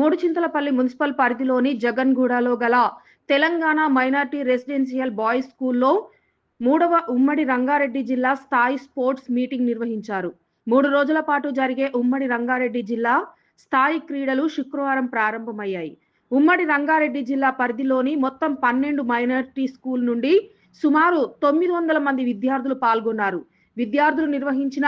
Muduchintalapalli municipal పరిధిలోని జగన్గూడలో గల Telangana minority residential boys స్కూల్లో 3వ ఉమ్మడి రంగారెడ్డి జిల్లా స్థాయి స్పోర్ట్స్ మీటింగ్ నిర్వహించారు. 3 రోజుల పాటు జరిగే ఉమ్మడి రంగారెడ్డి జిల్లా స్థాయి క్రీడలు శుక్రవారం ప్రారంభమయ్యాయి. ఉమ్మడి రంగారెడ్డి జిల్లా పరిధిలోని మొత్తం 12 మైనార్టీ స్కూల్ నుండి సుమారు 900 మంది విద్యార్థులు పాల్గొన్నారు. విద్యార్థులు నిర్వహించిన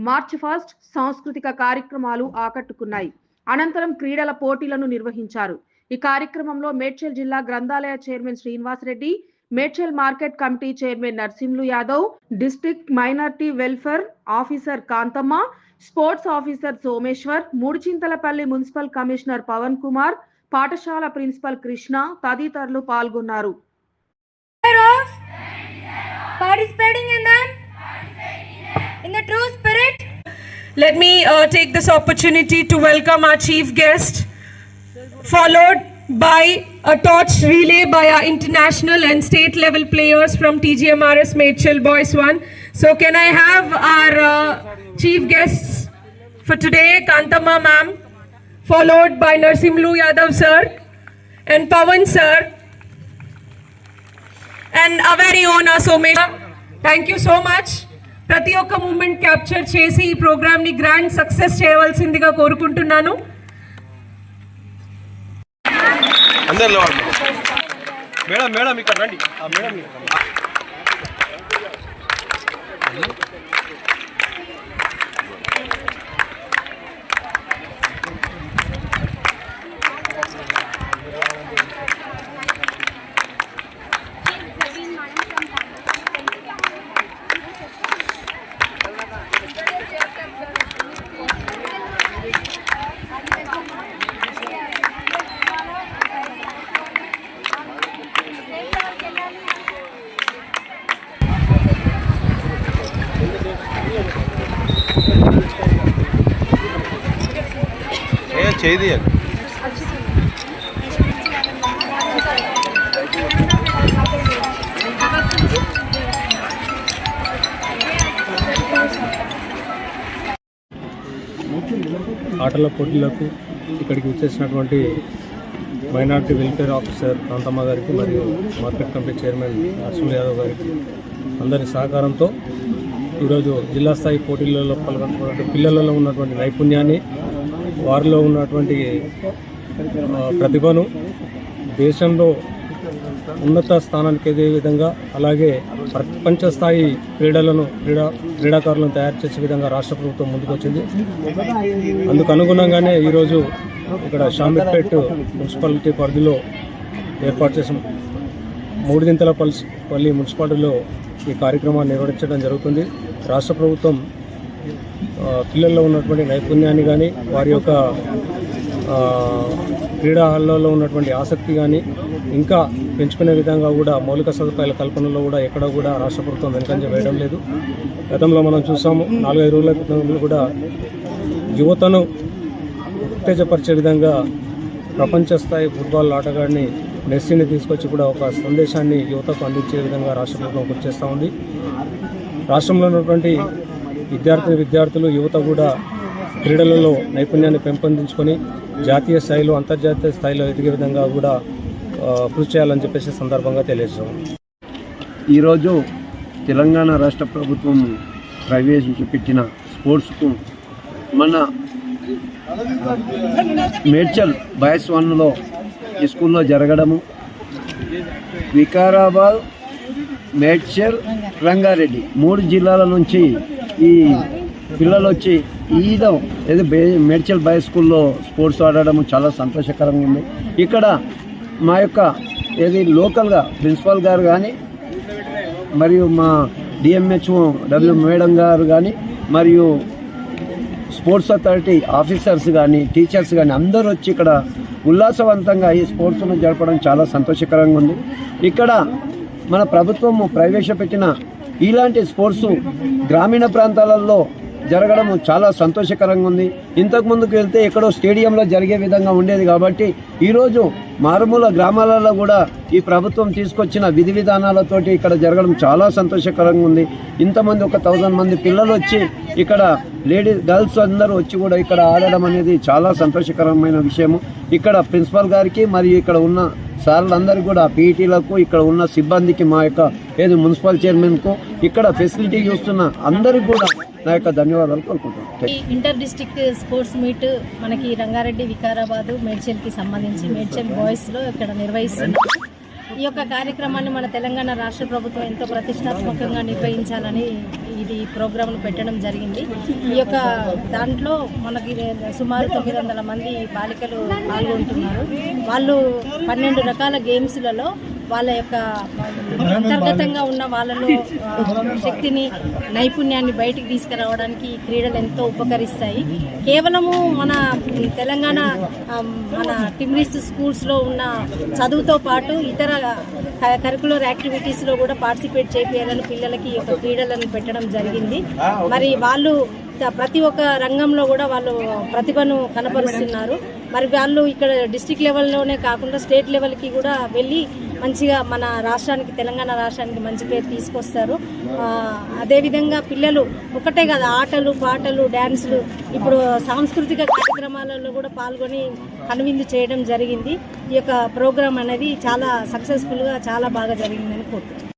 మార్చ్ ఫాస్ట్ సాంస్కృతిక కార్యక్రమాలు ఆకట్టుకున్నాయి. అనంతరం క్రీడల పోటీలను నిర్వహించారు. ఈ కార్యక్రమంలో మేడ్చల్ జిల్లా గ్రంథాలయ chairman Srinivas Reddy, Medchal market committee chairman Narsimlu Yadav, district minority welfare officer Kanthamma, sports officer Someshwar, Mudchintalapalli municipal commissioner Pavan Kumar, పాఠశాల ప్రిన్సిపల్ కృష్ణ తదితరులు పాల్గొన్నారు. Participating in the true spirit. Let me take this opportunity to welcome our chief guest, followed by a torch relay by our international and state level players from TGMRS Medchal Boys 1. So can I have our chief guests for today, Kantama ma'am, followed by Narsimlu Yadav sir and Pawan sir and our very own Somesh. Thank you so much. ప్రతి ఒక్క moment capture చేసి ఈ programme ని grand success చేయవలసిందిగా కోరుకుంటున్నాను. Madam madam ఇక్కడ రండి. Madam చేయి ఆటల పోటీలకు ఇక్కడికి వచ్చేసినటువంటి మైనార్టీ వెల్ఫేర్ ఆఫీసర్ కాంతమ్మ గారికి మరియు market committee chairman Narsimlu Yadav గారికి అందరి సహకారంతో ఈరోజు జిల్లా స్థాయి పోటీలలో పాల్గొన్నటువంటి పిల్లలలో ఉన్నటువంటి నైపుణ్యాన్ని, వారిలో ఉన్నటువంటి ప్రతిభను దేశంలో ఉన్నత స్థానానికి ఎదిగే విధంగా, అలాగే ప్రపంచ స్థాయి క్రీడాకారులను తయారు చేసే విధంగా రాష్ట్ర ప్రభుత్వం ముందుకొచ్చింది. అందుకు అనుగుణంగానే ఈరోజు ఇక్కడ షాంబేర్పేట్ మున్సిపాలిటీ పరిధిలో ఏర్పాటు చేసిన మూడుచింతలపల్లి మున్సిపాలిటీలో ఈ కార్యక్రమాన్ని నిర్వహించడం జరుగుతుంది. రాష్ట్ర ప్రభుత్వం పిల్లల్లో ఉన్నటువంటి నైపుణ్యాన్ని కానీ, వారి యొక్క క్రీడా హాల్లో ఉన్నటువంటి ఆసక్తి కానీ ఇంకా పెంచుకునే విధంగా కూడా మౌలిక సదుపాయాల కల్పనలో కూడా ఎక్కడ కూడా రాష్ట్ర ప్రభుత్వం వెనుకంజ వేయడం లేదు. గతంలో మనం చూసాము, 4-5 రోజుల క్రితం కూడా యువతను ఉత్తేజపరిచే విధంగా ప్రపంచ స్థాయి ఫుట్బాల్ ఆటగాడిని మెస్సీని తీసుకొచ్చి కూడా ఒక సందేశాన్ని యువతకు అందించే విధంగా రాష్ట్ర ప్రభుత్వం కృషి చేస్తూ ఉంది. రాష్ట్రంలో ఉన్నటువంటి విద్యార్థులు యువత కూడా క్రీడలలో నైపుణ్యాన్ని పెంపొందించుకొని జాతీయ స్థాయిలో అంతర్జాతీయ స్థాయిలో ఎదిగే విధంగా కూడా కృషి చేయాలని చెప్పేసి సందర్భంగా తెలియజేస్తాం. ఈరోజు తెలంగాణ రాష్ట్ర ప్రభుత్వం ప్రవేశపెట్టిన స్పోర్ట్స్కు మన మేడ్చల్ బాయ్స్ 1లో ఈ స్కూల్లో జరగడము, వికారాబాద్, మేడ్చల్, రంగారెడ్డి 3 జిల్లాల నుంచి ఈ పిల్లలు వచ్చి ఏదో మేడ్చల్ బాయ్స్ స్కూల్లో స్పోర్ట్స్ ఆడడం చాలా సంతోషకరంగా ఉంది. ఇక్కడ మా యొక్క లోకల్గా ప్రిన్సిపాల్ గారు కానీ, మరియు మా డిఎంహెచ్ఓ మేడం గారు కానీ, మరియు స్పోర్ట్స్ అథారిటీ ఆఫీసర్స్ కానీ, టీచర్స్ కానీ అందరూ వచ్చి ఇక్కడ ఉల్లాసవంతంగా ఈ స్పోర్ట్స్ను జరపడం చాలా సంతోషకరంగా ఉంది. ఇక్కడ మన ప్రభుత్వము ప్రవేశపెట్టిన ఇలాంటి స్పోర్ట్స్ గ్రామీణ ప్రాంతాలలో జరగడం చాలా సంతోషకరంగా ఉంది. ఇంతకు ముందుకు వెళ్తే ఎక్కడో స్టేడియంలో జరిగే విధంగా ఉండేది కాబట్టి ఈరోజు మారుమూల గ్రామాలలో కూడా ఈ ప్రభుత్వం తీసుకొచ్చిన విధి విధానాలతోటి ఇక్కడ జరగడం చాలా సంతోషకరంగా ఉంది. ఇంతమంది ఒక 1000 మంది పిల్లలు వచ్చి ఇక్కడ గర్ల్స్ అందరూ వచ్చి కూడా ఇక్కడ ఆడడం అనేది చాలా సంతోషకరమైన విషయము. ఇక్కడ ప్రిన్సిపల్ గారికి మరియు ఇక్కడ ఉన్న సార్లందరికీ కూడా పీఈటీలకు ఇక్కడ ఉన్న సిబ్బందికి మా యొక్క మున్సిపల్ చైర్మన్కు ఇక్కడ ఫెసిలిటీ చూస్తున్న అందరికీ కూడా నా యొక్క ధన్యవాదాలు కోరుకుంటున్నాను. ఇంటర్ డిస్ట్రిక్ట్ స్పోర్ట్స్ మీట్ మనకి రంగారెడ్డి, వికారాబాద్, మేడ్చల్కి సంబంధించి మేడ్చల్ బాయ్స్లో ఇక్కడ నిర్వహిస్తున్నాం. ఈ యొక్క కార్యక్రమాన్ని మన తెలంగాణ రాష్ట్ర ప్రభుత్వం ఎంతో ప్రతిష్టాత్మకంగా నిర్వహించాలని ఇది ప్రోగ్రాంను పెట్టడం జరిగింది. ఈ యొక్క దాంట్లో మనకి సుమారు 900 మంది బాలికలు పాల్గొంటున్నారు. వాళ్ళు 12 రకాల గేమ్స్లలో వాళ్ళ యొక్క అంతర్గతంగా ఉన్న వాళ్ళలో శక్తిని, నైపుణ్యాన్ని బయటికి తీసుకురావడానికి ఈ క్రీడలు ఎంతో ఉపకరిస్తాయి. కేవలము మన తెలంగాణ మన టిమ్రిస్ స్కూల్స్లో ఉన్న చదువుతో పాటు ఇతర కరికులర్ యాక్టివిటీస్లో కూడా పార్టిసిపేట్ చేయాలని పిల్లలకి ఈ యొక్క క్రీడలను పెట్టడం జరిగింది. మరి వాళ్ళు ప్రతి ఒక్క రంగంలో కూడా వాళ్ళు ప్రతిభను కనపరుస్తున్నారు. మరి వాళ్ళు ఇక్కడ డిస్ట్రిక్ట్ లెవెల్లోనే కాకుండా స్టేట్ లెవెల్కి కూడా వెళ్ళి మంచిగా మన రాష్ట్రానికి, తెలంగాణ రాష్ట్రానికి మంచి పేరు తీసుకొస్తారు. అదేవిధంగా పిల్లలు ఒకటే కదా, ఆటలు, పాటలు, డ్యాన్సులు, ఇప్పుడు సాంస్కృతిక కార్యక్రమాలలో కూడా పాల్గొని కనువిందు చేయడం జరిగింది. ఈ యొక్క ప్రోగ్రాం అనేది చాలా సక్సెస్ఫుల్గా చాలా బాగా జరిగిందని కోరుతున్నాను.